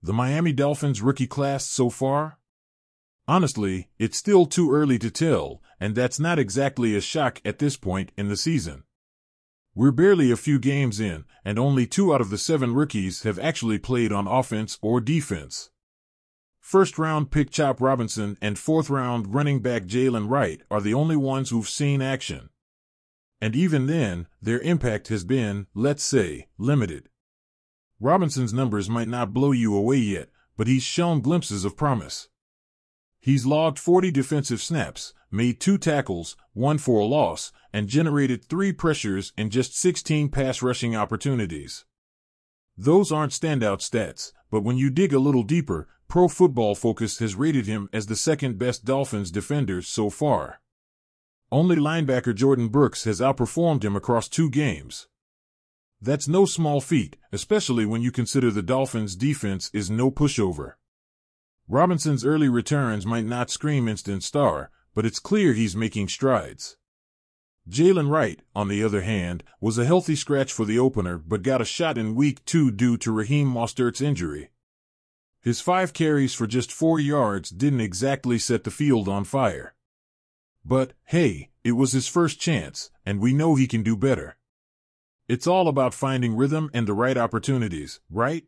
The Miami Dolphins rookie class so far? Honestly, it's still too early to tell, and that's not exactly a shock at this point in the season. We're barely a few games in, and only 2 out of the 7 rookies have actually played on offense or defense. First-round pick Chop Robinson and fourth-round running back Jalen Wright are the only ones who've seen action. And even then, their impact has been, let's say, limited. Robinson's numbers might not blow you away yet, but he's shown glimpses of promise. He's logged 40 defensive snaps, made 2 tackles, 1 for a loss, and generated 3 pressures in just 16 pass rushing opportunities. Those aren't standout stats, but when you dig a little deeper, Pro Football Focus has rated him as the second-best Dolphins defender so far. Only linebacker Jordan Brooks has outperformed him across 2 games. That's no small feat, especially when you consider the Dolphins' defense is no pushover. Robinson's early returns might not scream instant star, but it's clear he's making strides. Jalen Wright, on the other hand, was a healthy scratch for the opener but got a shot in Week 2 due to Raheem Mostert's injury. His 5 carries for just 4 yards didn't exactly set the field on fire. But, hey, it was his first chance, and we know he can do better. It's all about finding rhythm and the right opportunities, right?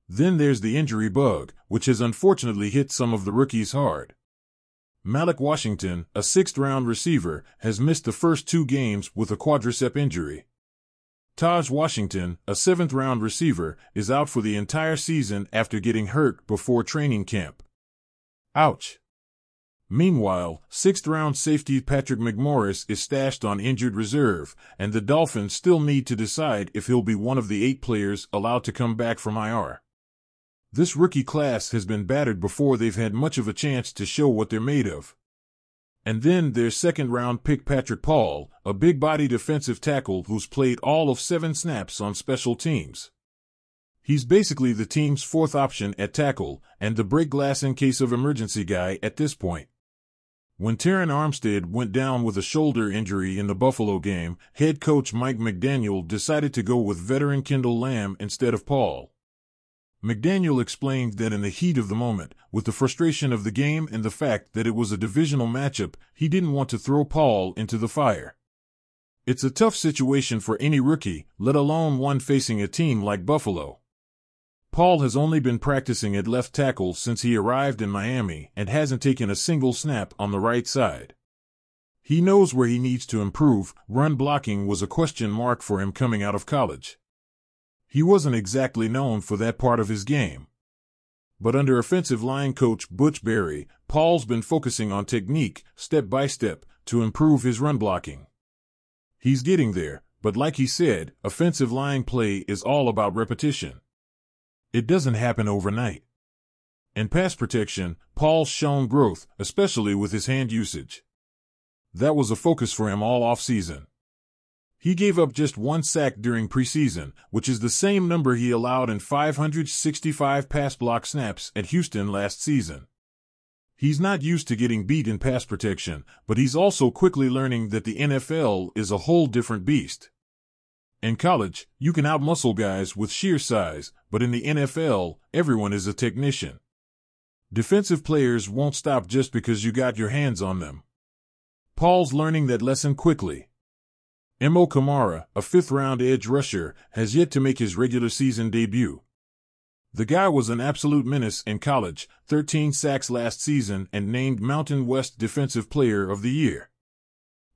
Then there's the injury bug, which has unfortunately hit some of the rookies hard. Malik Washington, a 6th-round receiver, has missed the first 2 games with a quadricep injury. Taj Washington, a 7th-round receiver, is out for the entire season after getting hurt before training camp. Ouch. Meanwhile, 6th-round safety Patrick McMorris is stashed on injured reserve, and the Dolphins still need to decide if he'll be one of the 8 players allowed to come back from IR. This rookie class has been battered before they've had much of a chance to show what they're made of. And then there's 2nd-round pick Patrick Paul, a big-body defensive tackle who's played all of 7 snaps on special teams. He's basically the team's 4th option at tackle, and the break-glass-in-case-of-emergency guy at this point. When Terron Armstead went down with a shoulder injury in the Buffalo game, head coach Mike McDaniel decided to go with veteran Kendall Lamb instead of Paul. McDaniel explained that in the heat of the moment, with the frustration of the game and the fact that it was a divisional matchup, he didn't want to throw Paul into the fire. It's a tough situation for any rookie, let alone one facing a team like Buffalo. Paul has only been practicing at left tackle since he arrived in Miami and hasn't taken a single snap on the right side. He knows where he needs to improve. Run blocking was a question mark for him coming out of college. He wasn't exactly known for that part of his game. But under offensive line coach Butch Berry, Paul's been focusing on technique, step by step, to improve his run blocking. He's getting there, but like he said, offensive line play is all about repetition. It doesn't happen overnight. In pass protection, Paul's shown growth, especially with his hand usage. That was a focus for him all offseason. He gave up just 1 sack during preseason, which is the same number he allowed in 565 pass block snaps at Houston last season. He's not used to getting beat in pass protection, but he's also quickly learning that the NFL is a whole different beast. In college, you can outmuscle guys with sheer size, but in the NFL, everyone is a technician. Defensive players won't stop just because you got your hands on them. Paul's learning that lesson quickly. Mo Kamara, a 5th-round edge rusher, has yet to make his regular season debut. The guy was an absolute menace in college, 13 sacks last season and named Mountain West Defensive Player of the Year.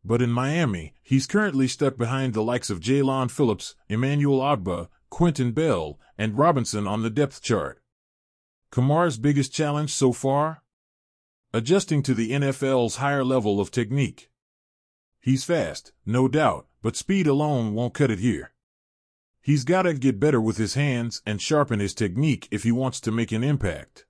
But in Miami, he's currently stuck behind the likes of Jaylon Phillips, Emmanuel Ogbah, Quentin Bell, and Robinson on the depth chart. Kamara's biggest challenge so far? Adjusting to the NFL's higher level of technique. He's fast, no doubt, but speed alone won't cut it here. He's got to get better with his hands and sharpen his technique if he wants to make an impact.